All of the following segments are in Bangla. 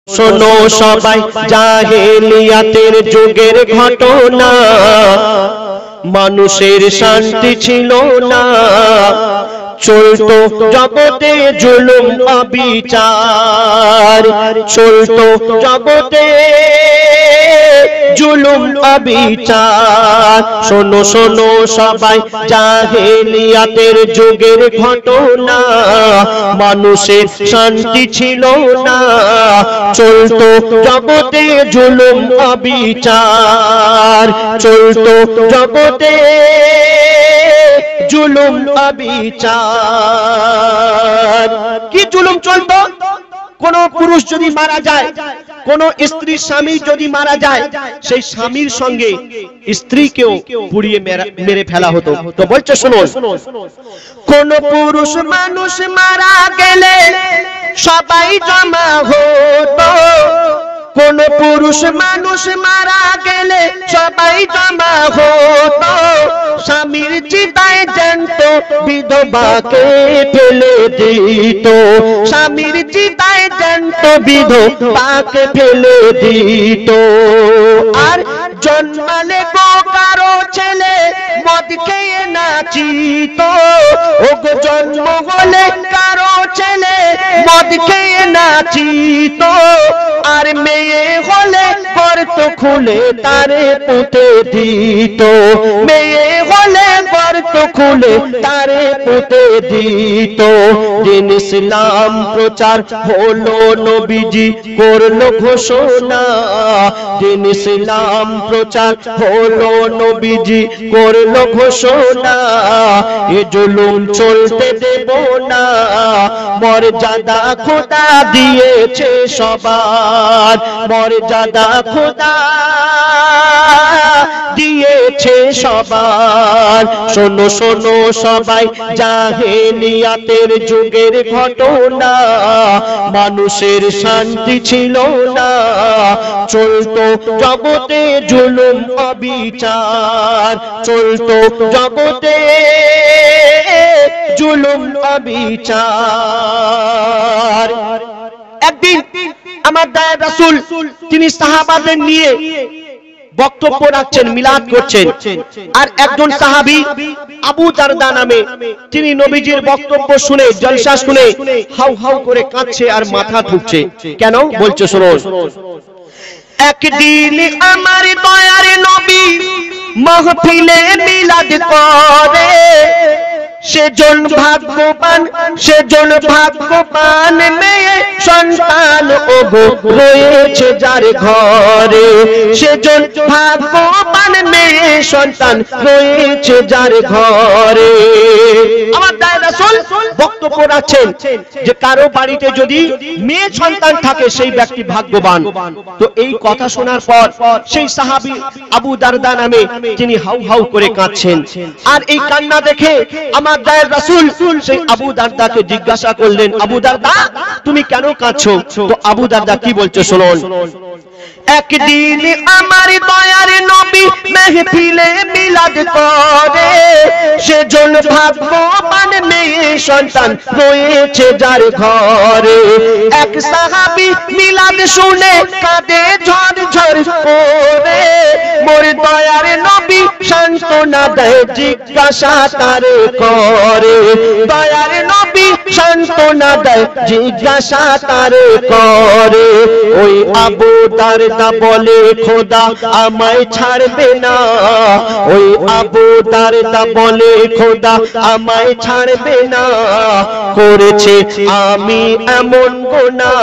শোনো সবাই জাহেলিয়াতের যুগের ঘটনা, মানুষের শান্তি ছিল না, চলতো জগতে জুলুম অবিচার, চলতো জগতে জুলুম অবিচার। শোনো শোনো সবাই জাহেলিয়াতের যুগের ঘটনা, মানুষের শান্তি ছিল না, চলতো জগতে জুলুম অবিচার, চলতো জগতে জুলুম অবিচার। কি জুলুম চলতো? কোন পুরুষ যদি মারা যায়, কোন স্ত্রী স্বামী যদি মারা যায়, সেই স্বামীর সঙ্গে স্ত্রীকেও পুড়িয়ে মেরে ফেলা হতো। তো বলছে শোনো, কোন পুরুষ মানুষ মারা গেলে সবাই জমা হতো, কোন পুরুষ মানুষ মারা গেলে সবাই জমা হতো, স্বামীর চিতায় জ্যান্ত বিধবাকে ফেলে দিত, স্বামীর চিতায় জ্যান্ত বিধবাকে ফেলে দিত। আর জন্মালে গো কারো ছেলে মদ খেয়ে নাচিত, ওগো জন্ম হলে কারো ছেলে মদ খেয়ে নাচিত, আর মেয়ে হলে গর্ত খুলে তারে পুঁতে দিত, মেয়ে হলে গর্ত খুলে তারে পুঁতে দিত। দিন ইসলাম প্রচার হলো, নবীজি করলো ঘোষণা, দিন ইসলাম প্রচার হলো, নবীজি করলো ঘোষণা, এ জুলুম চলতে দেব না, মর্যাদা খোদা দিয়েছে সবার, মর্যাদা খোদা দিয়েছে সবার। শোনো শোনো সবাই জাহেলিয়াতের যুগের ঘটনা, মানুষের শান্তি ছিল না, চলতো জগতে জুলুম অবিচার, চলতো জগতে জুলুম অবিচার। একদিন আমার দয়ার রাসূল তিনি সাহাবাদের নিয়ে বক্তব্য রাখছেন, মিলাদ করছেন, আর একজন সাহাবী আবু দারদা নামে, তিনি নবীজির বক্তব্য শুনে, জলসা শুনে হাউ হাউ করে কাঁদছে আর মাথা ঠুকছে। কেন বলছে শোনো, একদিন আমার দয়ার নবী মাহফিলে মিলাদ করে, সেজন ভাগ্যবান, সেজন ভাগ্যবান মেয়ে সন্তান ওগো রয়েছে যার ঘরে, সেজন ভাগ্যবান মেয়ে সন্তান রয়েছে যার ঘরে। আমার দয়ার রাসূল বক্তব্য রাখছেন যে কারো বাড়িতে যদি মেয়ে সন্তান থাকে সেই ব্যক্তি ভাগ্যবান। তো এই কথা শোনার পর সেই সাহাবী আবু দারদা নামে তিনি হাউ হাউ করে কাঁদছেন, আর এই কান্না দেখে আমার দয়ার রাসূল সেই আবু দারদাকে জিজ্ঞাসা করলেন, আবু দারদা তুমি কেন কাঁদছো? তো আবু দারদা কি বলছে শুনুন, একদিন আমার দয়ার নবী মাহফিলে মিলাদ করে, সেজন ভাগ্যবান মেয়ে সন্তান রয়েছে যার ঘরে। এক সাহাবী মিলাদ শুনে কাঁদে ঝর ঝর করে, মোর দয়ার নবী সান্ত্বনা দেয় জিজ্ঞাসা তারে করে, দয়ার নবী সান্ত্বনা দেয় জিজ্ঞাসা তারে করে। ওই আবু দারদা বলে খোদা আমায় ছাড়বে না, ওই আবু দারদা বলে খোদা আমায় ছাড়বে না, করেছে আমি এমন গুনাহ,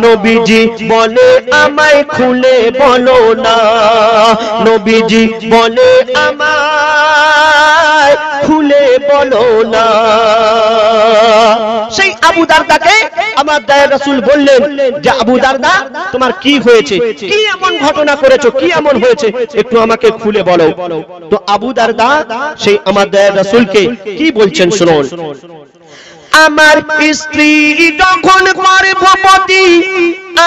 নবীজি বলে আমায় খুলে বলো না, নবীজি বলে আমায় খুলে বলো না। সেই আবু দারদাকে আমার দয়ার রাসূল বললেন যে আবু দারদা তোমার কি হয়েছে, কি এমন ঘটনা করেছো, কি এমন হয়েছে, একটু আমাকে খুলে বলো। তো আবু দারদা সেই আমার দয়ার রাসূলকে কি বলছেন শুনুন, আমার স্ত্রী যখন গর্ভবতী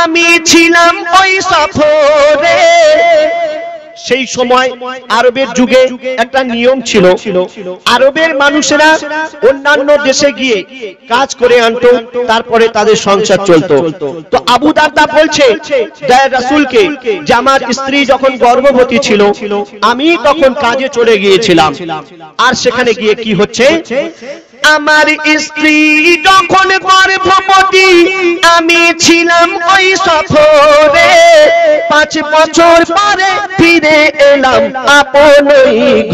আমি ছিলাম ওই সফরে, সেই সময় আরবের যুগে একটা নিয়ম ছিল, আরবের মানুষেরা অন্যান্য দেশে গিয়ে কাজ করে আনতো, তারপরে তাদের সংসার চলতো। তো আবু দারদা বলছে দয়ার রাসূলকে যে আমার স্ত্রী যখন গর্ভবতী ছিল আমি তখন কাজে চলে গিয়েছিলাম, আর সেখানে গিয়ে কি হচ্ছে, আমার স্ত্রী যখন গর্ভবতী আমি ছিলাম ওই সফরে, 5 বছর পরে ফিরে এলাম আপন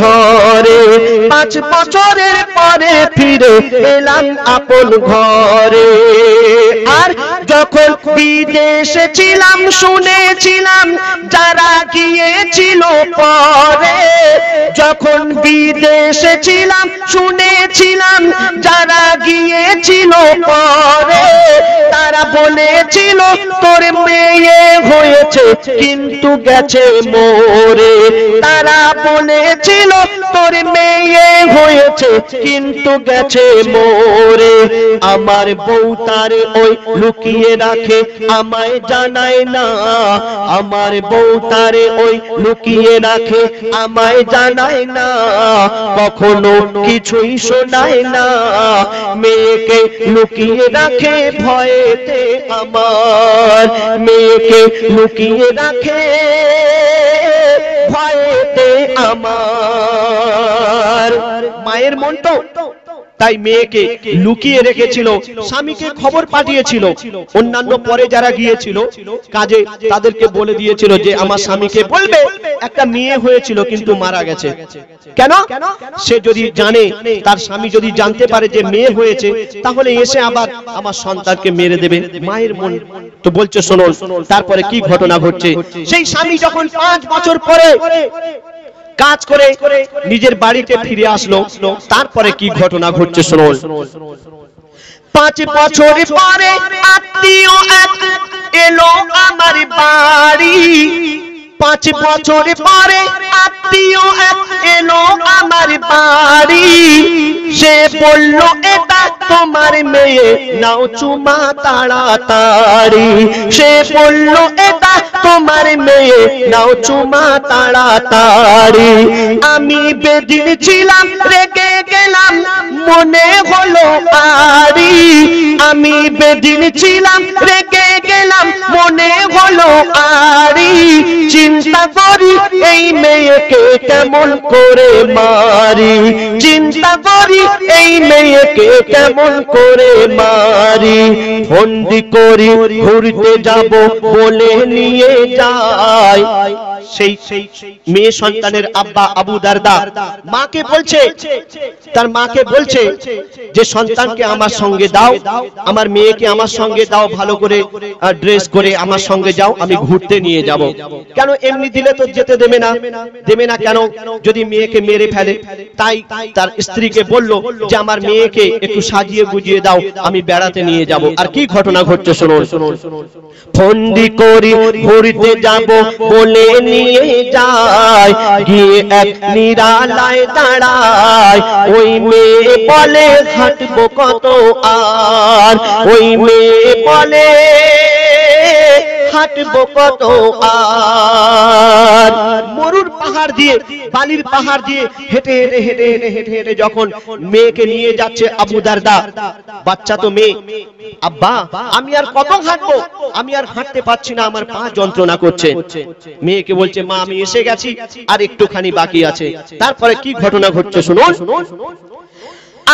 ঘরে, 5 বছরের পরে ফিরে এলাম আপন ঘরে। আর যখন বিদেশে ছিলাম শুনেছিলাম যারা গিয়েছিল পরে, যখন বিদেশে ছিলাম শুনেছিলাম যারা গিয়েছিল পরে, তারা বলেছিল তোর মেয়ে হয়েছে কিন্তু গেছে মরে, তারা বলেছিল তোর মেয়ে হয়েছে কিন্তু গেছে মরে। আমার বউ তার ওই লুকিয়ে রাখে আমায় জানায় না, আমার বউ তার ওই লুকিয়ে রাখে আমায় জানায় না, কখনো কিছুই শোনায় না, মেয়েকে লুকিয়ে রাখে ভয়েতে আমার, মেয়েকে লুকিয়ে রাখে ভয়েতে আমার। মায়ের মন তো তাই মেয়েকে লুকিয়ে রেখেছিল, স্বামীকে খবর পাঠিয়েছিল, অন্যান্য পরে যারা গিয়েছিল কাজে তাদেরকে বলে দিয়েছিল যে আমার স্বামীকে বলবে একটা মেয়ে হয়েছিল কিন্তু মারা গেছে। কেন? সে যদি জানে, তার স্বামী যদি জানতে পারে যে মেয়ে হয়েছে, তাহলে এসে আবার আমার সন্তানকে মেরে দেবে। মায়ের মন তো বলছে শুনুন তারপরে কি ঘটনা ঘটছে। সেই স্বামী যখন 5 বছর পরে কাজ করে নিজের বাড়িতে ফিরে আসলো, তারপরে কি ঘটনা ঘটছে শুনুন। 5 বছর পরে আত্মীয় এক এলো আমার বাড়ি, 5 বছর পরে আত্মীয় এক এলো আমার বাড়ি, সে বলল এটা তোমার মেয়ে নাও চুমা তাড়াতাড়ি, সে বলল এটা তোমার মেয়ে নাও চুমা তাড়াতাড়ি। আমি বেদিন ছিলাম রেগে গেলাম মনে হলো আরি, আমি বেদিন ছিলাম রেগে গেলাম মনে হলো আরি, চিন্তা করি এই মেয়েকে কেমন করে মারি, চিন্তা করি এই মেয়েকে কেমন করে মারি। বন্দি করি ঘুরতে যাব বলে নিয়ে যায়, সেই মেয়ে সন্তানের আব্বা আবু দারদা মাকে বলছে, তার মাকে বলছে যে সন্তানকে আমার সঙ্গে দাও, আমার মেয়েকে আমার সঙ্গে দাও, ভালো করে ড্রেস করে আমার সঙ্গে যাও, আমি ঘুরতে নিয়ে যাব। কেন এমনি দিলে তো যেতে দেবে না, দেবে না কেন, যদি মেয়েকে মেরে ফেলে। তাই তার স্ত্রীকে বলল যে আমার মেয়েকে একটু সাজিয়ে গুজিয়ে দাও, আমি বেড়াতে নিয়ে যাব। আর কি ঘটনা ঘটছে শুনুন। বন্দি করি ঘুরতে যাব বলে নিয়ে যায়, গিয়ে এক নিরালায় দাঁড়ায়, ওই মেয়ে বলে হাঁটবো কত আর, ওই মেয়ে বলে হাঁটবো কত আর। মরুর পাহাড় দিয়ে বালির পাহাড় দিয়ে হেঁটে হেঁটে হেঁটে হেঁটে হেঁটে হেঁটে যখন মেয়েকে নিয়ে যাচ্ছে আবু দারদা, বাচ্চা তো মেয়ে, আব্বা আমি আর কত হাঁটবো, আমি আর হাঁটতে পারছি না, আমার পা যন্ত্রণা করছে। মেয়েকে বলছে মা আমি এসে গেছি, আর একটুখানি বাকি আছে। তারপরে কি ঘটনা ঘটছে শুনুন।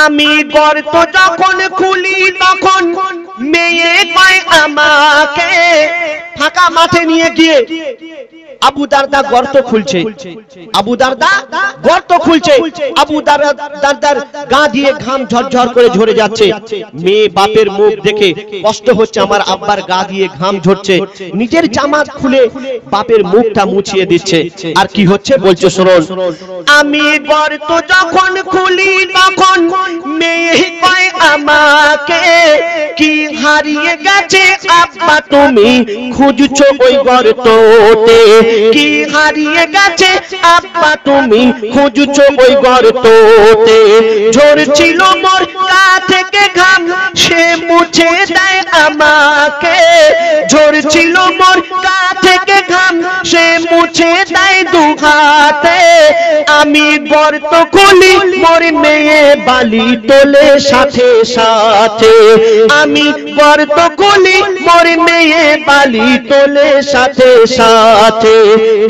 আমি গর্ত যখন খুলি তখন মেয়ে কয় আমাকে, ফাঁকা মাঠে নিয়ে গিয়ে আবু দারদা গর্ত খুলছে, আবু দারদা গর্ত খুলছে, আবু দারদার গা দিয়ে ঘাম ঝরঝর করে ঝরে যাচ্ছে। মেয়ে বাপের মুখ দেখে কষ্ট হচ্ছে, আমার আব্বার গা দিয়ে ঘাম ঝরছে, নিজের জামা খুলে বাপের মুখটা মুছিয়ে দিচ্ছে। আর কি হচ্ছে বলছে শুনুন। আমি গর্ত যখন খুলি তখন মেয়ে কয় আমাকে, কি হারিয়ে গেছে আব্বা তুমি খুঁজছো ওই গর্ততে, কি হারিয়ে গেছে আব্বা তুমি খুঁজছো ওই গর্ততে, ঝরছিল মোর গা থেকে ঘাম সে মুছে দেয় আমাকে, ঝরছিল মোর গা থেকে ঘাম সে মুছে দেয় দুহাতে। আমি গর্ত খুলি মোর মেয়ে বালি তোলে সাথে সাথে, আমি গর্ত খুলি মোর মেয়ে বালি তোলে সাথে সাথে।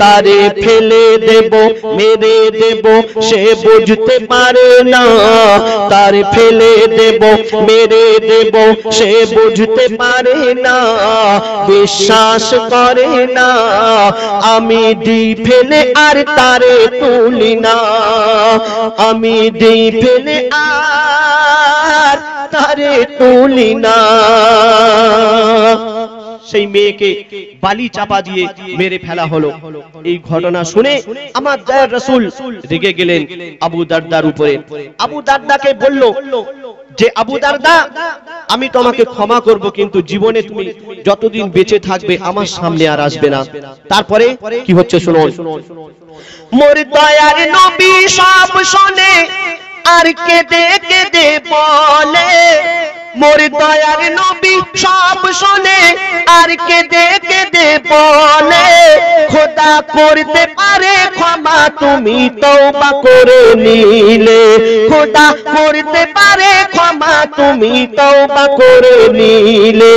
তারে ফেলে দেব মেরে দেব সে বুঝতে পারে না, তারে ফেলে দেব মেরে দেব সে বুঝতে পারে না, বিশ্বাস করে না। আমি দিই ফেলে আর তারে তুলি না, আমি দিই ফেলে আর তারে তুলি না। সেই মেয়েকে বালি চাপা দিয়ে মেরে ফেলা হলো। এই ঘটনা শুনে আমার দয়ার রাসূল রেগে গেলেন আবু দারদার উপরে। আবু দারদাকে বলল যে আবু দারদা, আমি তোমাকে ক্ষমা করব, কিন্তু জীবনে তুমি যতদিন বেঁচে থাকবে আমার সামনে আর আসবে না। তারপরে কি হচ্ছে শুনুন। মোর দয়ার নবী সব শুনে আর কেঁদে কেঁদে বলে, মোর দয়ার নবী সব শুনে আর কেঁদে কেঁদে বলে, খোদা করতে পারে ক্ষমা তুমি তওবা করে নিলে, খোদা করতে পারে ক্ষমা তুমি তওবা করে নিলে।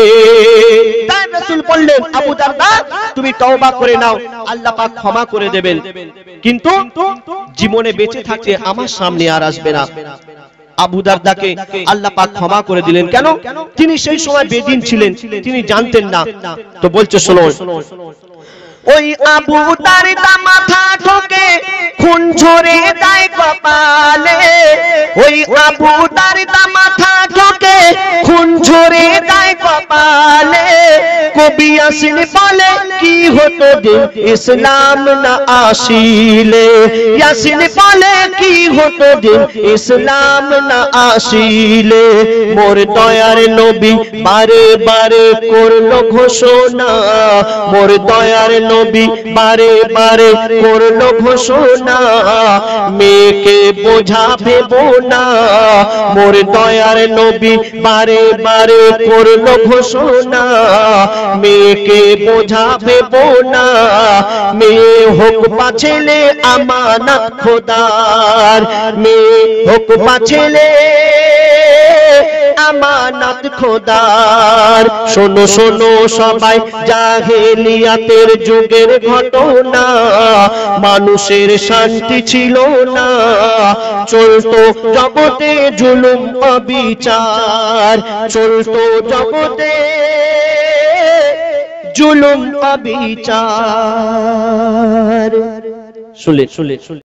তাই রাসূল বললেন আবু দারদা তুমি তওবা করে নাও, আল্লাহ পাক ক্ষমা করে দেবেন, কিন্তু জীবনে বেঁচে থাকতে আমার সামনে আর আসবে না। আবু দারদাকে আল্লাহ পাক ক্ষমা করে দিলেন। কেন? তিনি সেই সময় বেদিন ছিলেন, তিনি জানতেন না। তো বলছে শুনুন, ওই আবু দারদা মাথা ঠোকে খুন ঝরে যায় কপালে, ওই আবু দারদা মাথা ঠোকে খুন ঝরে যায় কপালে। কবি ইয়াসিন বলে কি হতো দিন ইসলাম না আসিলে, ইয়াসিন বলে কি হতো দিন ইসলাম না আসিলে। মোর দয়ার নবী বারে বারে করলো ঘোষণা, মোর দয়ার নবী বারে বারে করলো ঘোষণা, মেয়েকে বোঝা ভেবো না। মোর দয়ার নবী বারে বারে করলো ঘোষণা, মেয়েকে বোঝা ভেবো না। মেয়ে হোক বা ছেলে আমানত খোদার, মেয়ে হোক বা ছেলে আমানত খোদার। শোনো শোনো সবাই জাহেলিয়াতের যুগের ঘটনা, মানুষের শান্তি ছিল না, চলতো জগতে জুলুম অবিচার, চলতো জগতে জুলুম অবিচার। শুনলে শুনলে